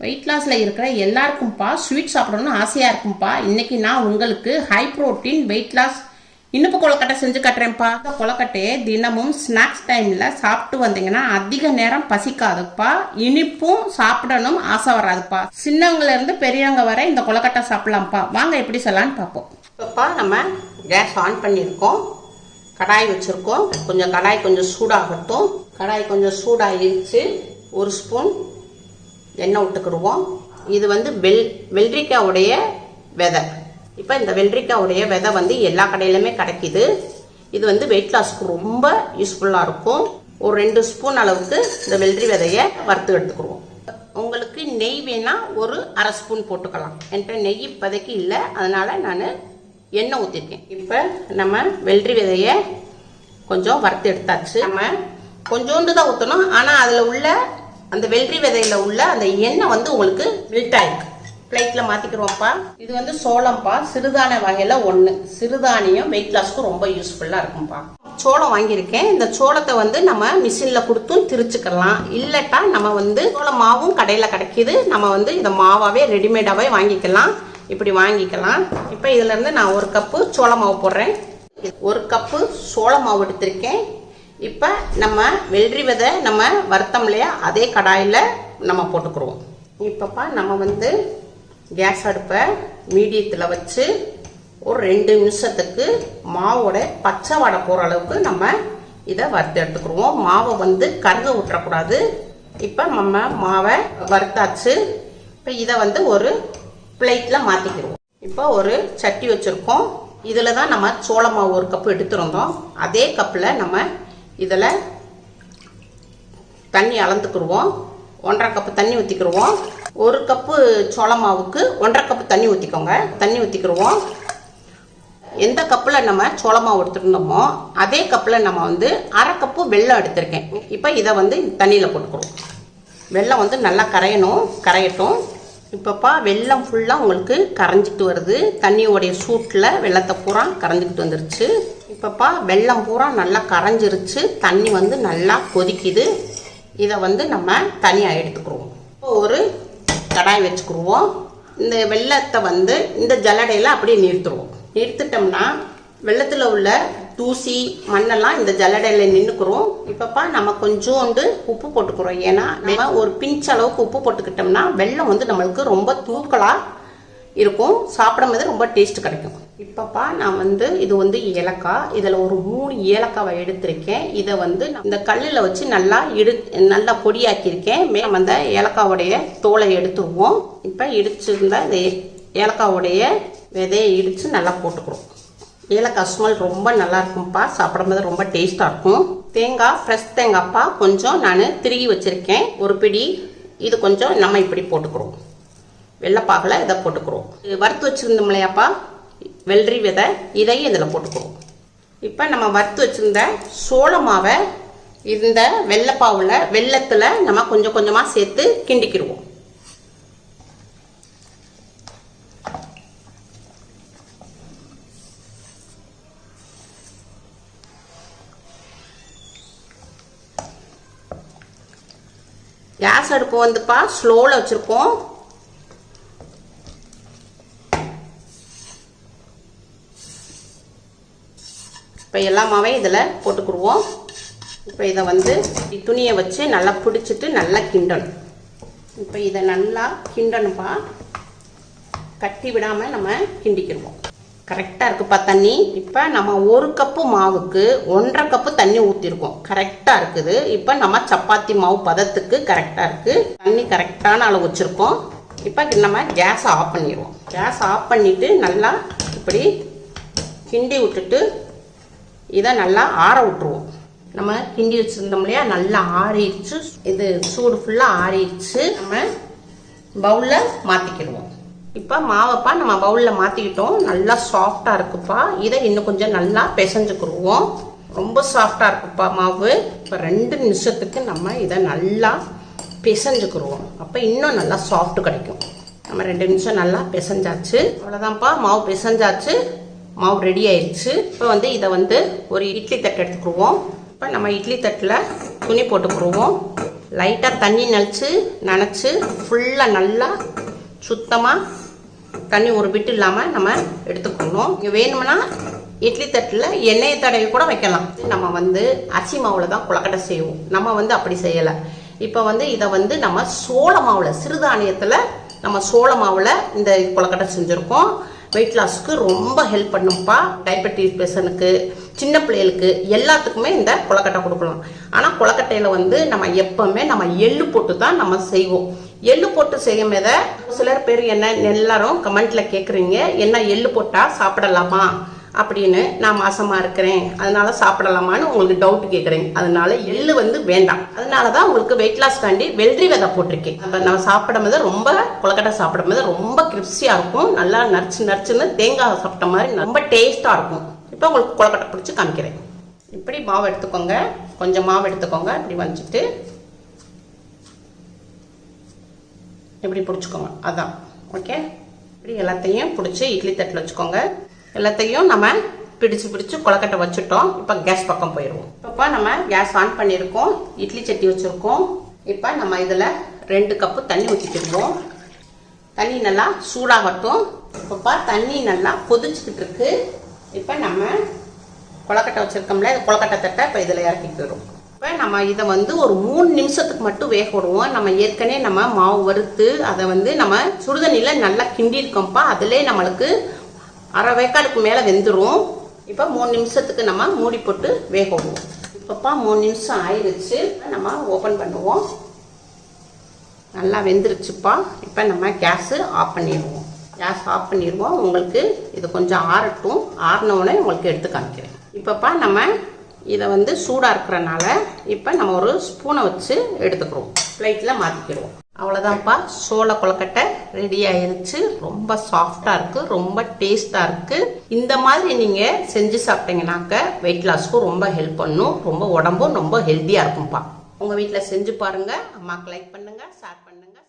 Wait லாஸில் இருக்கிற எல்லாருக்கும்ப்பா sweet சாப்பிடணும்னு ஆசையாக இருக்கும்ப்பா. இன்னைக்கு நான் உங்களுக்கு ஹை ப்ரோட்டீன் வெயிட் லாஸ் இனிப்பு கொழுக்கட்டை செஞ்சு கட்டுறேன்ப்பா. இந்த கொழுக்கட்டையை தினமும் ஸ்நாக்ஸ் டைமில் சாப்பிட்டு வந்தீங்கன்னா அதிக நேரம் பசிக்காதுப்பா. இனிப்பும் சாப்பிடணும் ஆசை வராதுப்பா. சின்னவங்கலேருந்து பெரியவங்க வரை இந்த கொழுக்கட்டை சாப்பிடலாம்ப்பா. வாங்க எப்படி செய்யலான்னு பார்ப்போம். இப்போப்பா நம்ம கேஸ் ஆன் பண்ணியிருக்கோம், கடாய் வச்சுருக்கோம். கடாய் கொஞ்சம் சூடாகட்டும். கடாய் கொஞ்சம் சூடாகிடுச்சு. ஒரு ஸ்பூன் எண்ணெய் விட்டுக்கிடுவோம். இது வெள்ளரிக்காவுடைய விதை. இப்போ இந்த வெள்ளரிக்காவுடைய விதை எல்லா கடையிலுமே கிடைக்கிது. இது வெயிட் லாஸ்க்கு ரொம்ப யூஸ்ஃபுல்லாக இருக்கும். ஒரு 2 ஸ்பூன் அளவுக்கு இந்த வெள்ளரி விதையை வறுத்து எடுத்துக்கிடுவோம். உங்களுக்கு நெய் வேணா ஒரு அரை ஸ்பூன் போட்டுக்கலாம். என்கிட்ட நெய் இப்போதைக்கு இல்லை, அதனால நான் எண்ணெய் ஊற்றிருக்கேன். இப்போ நம்ம வெள்ளரி விதையை கொஞ்சம் வறுத்து எடுத்தாச்சு. நம்ம கொஞ்சோண்டு தான் ஊற்றணும், ஆனால் அதில் உள்ள அந்த வெள்ளரி விதையில உள்ள அந்த எண்ணெய் உங்களுக்கு மெல்ட் ஆயிருக்கு. பிளேட்ல மாத்திக்கிறோம்ப்பா. இது சோளம்ப்பா, சிறுதானிய வகையில ஒன்று. சிறுதானியம் வெயிட் லாஸ்க்கு ரொம்ப யூஸ்ஃபுல்லா இருக்கும்பா. சோளம் வாங்கியிருக்கேன். இந்த சோளத்தை நம்ம மிஷின்ல கொடுத்தும் திரிச்சுக்கலாம். இல்லட்டா நம்ம சோள மாவும் கடையில கிடைக்கிது. நம்ம இதை மாவாவே ரெடிமேடாவே வாங்கிக்கலாம். இப்படி வாங்கிக்கலாம். இப்போ இதுல இருந்து நான் 1 கப்பு சோள மாவு போடுறேன். 1 கப்பு சோள மாவு எடுத்திருக்கேன். இப்போ நம்ம வெள்ளரி விதை நம்ம வறுத்தம் இல்லையா, அதே கடாயில் நம்ம போட்டுக்கிறோம். இப்போப்பா நம்ம கேஸ் அடுப்பை மீடியத்தில் வச்சு ஒரு 2 நிமிஷத்துக்கு மாவோட பச்சை வாடை போகிற அளவுக்கு நம்ம இதை வறுத்து எடுத்துக்கிடுவோம். மாவை கருக விட்டுறக்கூடாது. இப்போ நம்ம மாவை வறுத்தாச்சு. இப்போ இதை ஒரு பிளேட்டில் மாற்றிக்கிடுவோம். இப்போ ஒரு சட்டி வச்சுருக்கோம். இதில் தான் நம்ம சோள மாவு 1 கப்பு எடுத்துருந்தோம். அதே கப்பில் நம்ம இதில் தண்ணி அளந்துக்கிடுவோம். 1.5 கப்பு தண்ணி ஊற்றிக்கிடுவோம். 1 கப்பு சோள மாவுக்கு 1.5 கப்பு தண்ணி ஊற்றிக்கோங்க. தண்ணி ஊற்றிக்கிடுவோம். எந்த கப்பில் நம்ம சோள மாவு எடுத்துருந்தோமோ அதே கப்பில் நம்ம அரை கப்பு வெல்லம் எடுத்திருக்கேன். இப்போ இதை தண்ணியில் போட்டுக்கிறோம். வெல்லம் நல்லா கரையட்டும். இப்போப்பா வெல்லம் ஃபுல்லாக உங்களுக்கு கரைஞ்சிட்டு வருது. தண்ணியோடைய சூட்டில் வெள்ளத்தை பூரா கரைஞ்சிக்கிட்டு வந்துருச்சு. இப்போப்பா வெல்லம் பூரா நல்லா கரைஞ்சிருச்சு. தண்ணி நல்லா கொதிக்குது. இதை நம்ம தனியாக எடுத்துக்கிடுவோம். இப்போ ஒரு கடாய் வச்சுக்கிடுவோம். இந்த வெள்ளத்தை இந்த ஜல்லடையில் அப்படியே நிறுத்துருவோம். நிறுத்திட்டோம்னா வெள்ளத்தில் உள்ள தூசி மண்ணெல்லாம் இந்த ஜல்லடையில் நின்றுக்கிறோம். இப்போப்பா நம்ம கொஞ்சோண்டு உப்பு போட்டுக்கிறோம். ஏன்னா நம்ம ஒரு பிஞ்ச் அளவுக்கு உப்பு போட்டுக்கிட்டோம்னா வெள்ளம் நம்மளுக்கு ரொம்ப தூக்கலாக இருக்கும். சாப்பிடும்போது ரொம்ப டேஸ்ட் கிடைக்கும். இப்போப்பா நான் இது ஏலக்காய். இதில் ஒரு 3 ஏலக்காவை எடுத்திருக்கேன். இதை இந்த கல்லில் வச்சு நல்லா பொடியாக்கியிருக்கேன். மேலே அந்த ஏலக்காவுடைய தோலை எடுத்துருவோம். இப்போ இடிச்சிருந்த இந்த ஏலக்காவுடைய விதையை இடித்து நல்லா போட்டுக்கிறோம். ஏலக்காய் ஸ்மெல் ரொம்ப நல்லா இருக்கும்ப்பா. சாப்பிடும்போது ரொம்ப டேஸ்டாக இருக்கும். தேங்காய், ஃப்ரெஷ் தேங்காய்ப்பா கொஞ்சம் நான் திருகி வச்சுருக்கேன். ஒரு பிடி. இது கொஞ்சம் நம்ம இப்படி போட்டுக்கிறோம். வெள்ளைப்பாகில் இதை போட்டுக்கிறோம். வறுத்து வச்சுருந்தோம் இல்லையாப்பா வெள்ளரி விதை, இதையும் இதில் போட்டுக்கிறோம். இப்போ நம்ம வறுத்து வச்சுருந்த சோள மாவை இந்த வெள்ளத்தில் நம்ம கொஞ்சம் கொஞ்சமாக சேர்த்து கிண்டிக்கிடுவோம். கேஸ் அடுப்பு ஸ்லோவில் வச்சுருக்கோம். இப்போ எல்லா மாவையும் இதில் போட்டுக்கிடுவோம். இப்போ இதை துணியை வச்சு நல்லா பிடிச்சிட்டு நல்லா கிண்டணும். இப்போ இதை நல்லா கிண்டணும்ப்பா. கட்டி விடாமல் நம்ம கிண்டிக்கிடுவோம். கரெக்டாக இருக்குப்பா தண்ணி. இப்போ நம்ம 1 கப்பு மாவுக்கு 1.5 கப்பு தண்ணி ஊற்றிருக்கோம். கரெக்டாக இருக்குது. இப்போ நம்ம சப்பாத்தி மாவு பதத்துக்கு கரெக்டாக இருக்குது. தண்ணி கரெக்டான அளவு வச்சுருக்கோம். இப்போ நம்ம கேஸை ஆஃப் பண்ணிடுவோம். கேஸ் ஆஃப் பண்ணிவிட்டு நல்லா இப்படி கிண்டி விட்டுட்டு இதை நல்லா ஆற விட்டுருவோம். நம்ம கிண்டி வச்சுருந்தோம் இல்லையா, நல்லா ஆறிடுச்சு. இது சூடு ஃபுல்லாக ஆறிடுச்சு. நம்ம பவுலில் மாற்றிக்கிடுவோம். இப்போ மாவைப்பா நம்ம பவுலில் மாற்றிக்கிட்டோம். நல்லா சாஃப்டாக இருக்குப்பா. இதை இன்னும் கொஞ்சம் நல்லா பிசைஞ்சுக்கிடுவோம். ரொம்ப சாஃப்டாக இருக்குப்பா மாவு. இப்போ 2 நிமிஷத்துக்கு நம்ம இதை நல்லா பிசைஞ்சுக்கிடுவோம். அப்போ இன்னும் நல்லா சாஃப்ட் கிடைக்கும். நம்ம 2 நிமிஷம் நல்லா பிசைஞ்சாச்சு. அவ்வளோதான்ப்பா, மாவு பிசைஞ்சாச்சு. மாவு ரெடி ஆயிடுச்சு. இப்போ இதை ஒரு இட்லி தட்டு எடுத்துக்கிடுவோம். இப்போ நம்ம இட்லி தட்டில் துணி போட்டுக்கிடுவோம். லைட்டாக தண்ணி நனைச்சு ஃபுல்லாக நல்லா சுத்தமாக தண்ணி ஒரு பிட்டு இல்லாமல் நம்ம எடுத்துக்கணும். இங்கே வேணும்னா இட்லி தட்டில் எண்ணெயை தடவி கூட வைக்கலாம். நம்ம வந்து அரிசி மாவில் தான் கொழுக்கட்டை செய்வோம். நம்ம வந்து அப்படி செய்யலை. இப்போ வந்து இதை வந்து நம்ம சோள மாவில் சிறுதானியத்தில் நம்ம சோள மாவில் இந்த கொழுக்கட்டை செஞ்சுருக்கோம். வெயிட் லாஸ்க்கு ரொம்ப ஹெல்ப் பண்ணும்ப்பா. டயபெட்டிஸ் பேஷனுக்கு, சின்ன பிள்ளைகளுக்கு எல்லாத்துக்குமே இந்த கொழுக்கட்டை கொடுக்கலாம். ஆனால் கொழுக்கட்டையில் வந்து நம்ம எப்பவுமே நம்ம எள்ளு போட்டு தான் நம்ம செய்வோம். எள்ளு போட்டு செய்யும் போத சிலர் பேர் என்ன எல்லாரும் கமெண்ட்ல கேட்குறீங்க, என்ன எள்ளு போட்டால் சாப்பிடலாமா அப்படின்னு. நான் மாசமா இருக்கிறேன் அதனால சாப்பிடலாமான்னு உங்களுக்கு டவுட் கேட்குறீங்க. அதனால எள்ளு வந்து வேண்டாம். அதனால தான் உங்களுக்கு வெயிட் லாஸ் காண்டி வெள்ளரி விதை போட்டிருக்கேன். நம்ம சாப்பிடும் போது ரொம்ப கொழுக்கட்டை சாப்பிடும் போது ரொம்ப கிரிப்ஸியாக இருக்கும். நல்லா நறுச்சுன்னு தேங்காய் சாப்பிட்ட மாதிரி ரொம்ப டேஸ்ட்டாக இருக்கும். இப்போ உங்களுக்கு கொழுக்கட்டை பிடிச்சி காமிக்கிறேன். இப்படி மாவு எடுத்துக்கோங்க, கொஞ்சம் மாவு எடுத்துக்கோங்க. இப்படி வச்சுட்டு இப்படி பிடிச்சிக்கோங்க. அதான் ஓகே. இப்படி எல்லாத்தையும் பிடிச்சி இட்லி தட்டில் வச்சுக்கோங்க. எல்லாத்தையும் நம்ம பிடிச்சு கொழுக்கட்டை வச்சுட்டோம். இப்போ கேஸ் பக்கம் போயிடுவோம். இப்போ நம்ம கேஸ் ஆன் பண்ணியிருக்கோம். இட்லி சட்டி வச்சுருக்கோம். இப்போ நம்ம இதில் 2 கப்பு தண்ணி ஊற்றிக்கிடுவோம். தண்ணி நல்லா சூடாகட்டும். இப்போ தண்ணி நல்லா கொதிச்சுக்கிட்டு இருக்கு. இப்போ நம்ம கொழுக்கட்டை வச்சுருக்கோம்ல, கொழுக்கட்டை தட்டை இப்போ இதில் இறக்கிக்கிடுவோம். இப்போ நம்ம இதை வந்து ஒரு 3 நிமிஷத்துக்கு மட்டும் வேக விடுவோம். நம்ம ஏற்கனவே நம்ம மாவு வறுத்து அதை வந்து நம்ம சுடுதண்ணியில் நல்லா கிண்டி இருக்கோம்ப்பா. அதிலே நம்மளுக்கு அரை வேக்காடுக்கு மேலே வெந்துடும். இப்போ 3 நிமிஷத்துக்கு நம்ம மூடி போட்டு வேக விடுவோம். இப்போப்பா 3 நிமிஷம் ஆயிடுச்சு. நம்ம ஓப்பன் பண்ணுவோம். நல்லா வெந்துருச்சுப்பா. இப்போ நம்ம கேஸு ஆஃப் பண்ணிடுவோம். உங்களுக்கு இது கொஞ்சம் ஆறட்டும். ஆறினவுடனே உங்களுக்கு எடுத்து காமிக்கிறேன். இப்போப்பா நம்ம இதை வந்து சூடாக இருக்கிறனால இப்போ நம்ம ஒரு ஸ்பூனை வச்சு எடுத்துக்கிறோம். பிளேட்டில் மாற்றிக்கிடுவோம். அவ்வளோதான்ப்பா, சோள கொழுக்கட்டை ரெடி ஆயிருச்சு. ரொம்ப சாஃப்டாக இருக்குது, ரொம்ப டேஸ்ட்டாக இருக்குது. இந்த மாதிரி நீங்கள் செஞ்சு சாப்பிட்டீங்கன்னாக்க வெயிட் லாஸ்க்கும் ரொம்ப ஹெல்ப் பண்ணும். ரொம்ப உடம்பும் ரொம்ப ஹெல்த்தியாக இருக்கும்ப்பா. உங்கள் வீட்டில் செஞ்சு பாருங்கள். அம்மாவுக்கு லைக் பண்ணுங்கள், ஷேர் பண்ணுங்கள்.